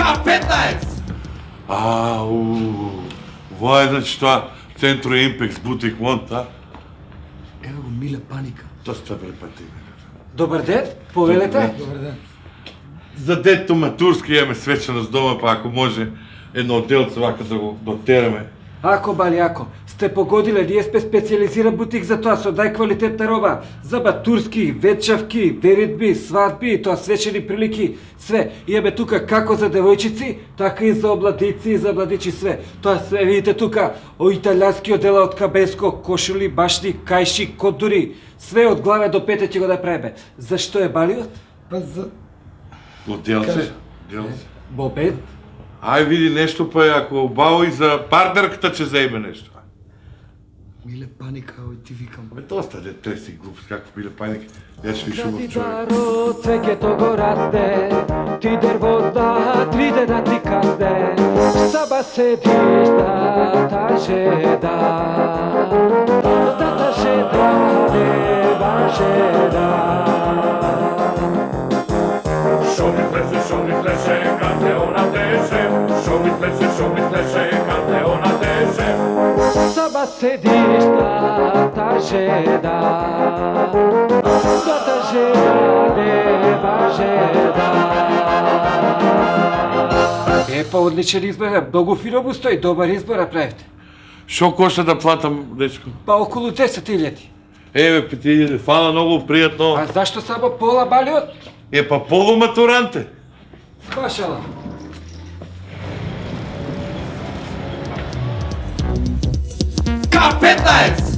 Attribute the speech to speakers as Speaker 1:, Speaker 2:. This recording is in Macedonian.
Speaker 1: K15!
Speaker 2: Това е значи това Центро Импекс Бутик Монт, а?
Speaker 1: Ево го, Миле Паника.
Speaker 2: Доста бе пъти.
Speaker 3: Добър ден, повелете.
Speaker 1: Добър ден.
Speaker 2: За дето матурски имаме свечена с дома, па ако може едно отделце вака да го дотераме.
Speaker 3: Ако бали, ако сте погодили, ние сме специализиран бутик за това, со најквалитетна роба. За батурски, вечавки, веритби, свадби, тоа свечени прилики, све. Имаме тука како за девојчици, така и за обладици и за младичи све. Тоа све видите тука, италијански одела од кабеско, кошули, башни, кајши, кодури, све од главе до пете ќе го направиме. Зашто е балиот?
Speaker 1: Па за...
Speaker 2: Отделце?
Speaker 3: Бобет?
Speaker 2: Ай види нещо па ако обаво и за партнерката че заеме нещо.
Speaker 1: Миле Паника, ой ти викам.
Speaker 2: Абе доста де треси глупост, какво биле паник. Я ще ви шумав човек.
Speaker 3: Заро цвеќето го расте, ти дервозда, 3 дена ти касте. Саба седиш да жеда, да жеда, неба жеда.
Speaker 4: Show me flesze, cante ona teže. Show me fleše, cante ona teže.
Speaker 3: Саба седиш да жеда, неба жеда. Па одличен избор, многу фино стои, добар избор направите.
Speaker 2: Шо кошта да платам, дечко?
Speaker 3: Па околу 10.000.
Speaker 2: Еве, 5.000, фана много приятно.
Speaker 3: А зашто само пола балиот?
Speaker 2: Па полуматуранте.
Speaker 3: Башала.
Speaker 1: K15!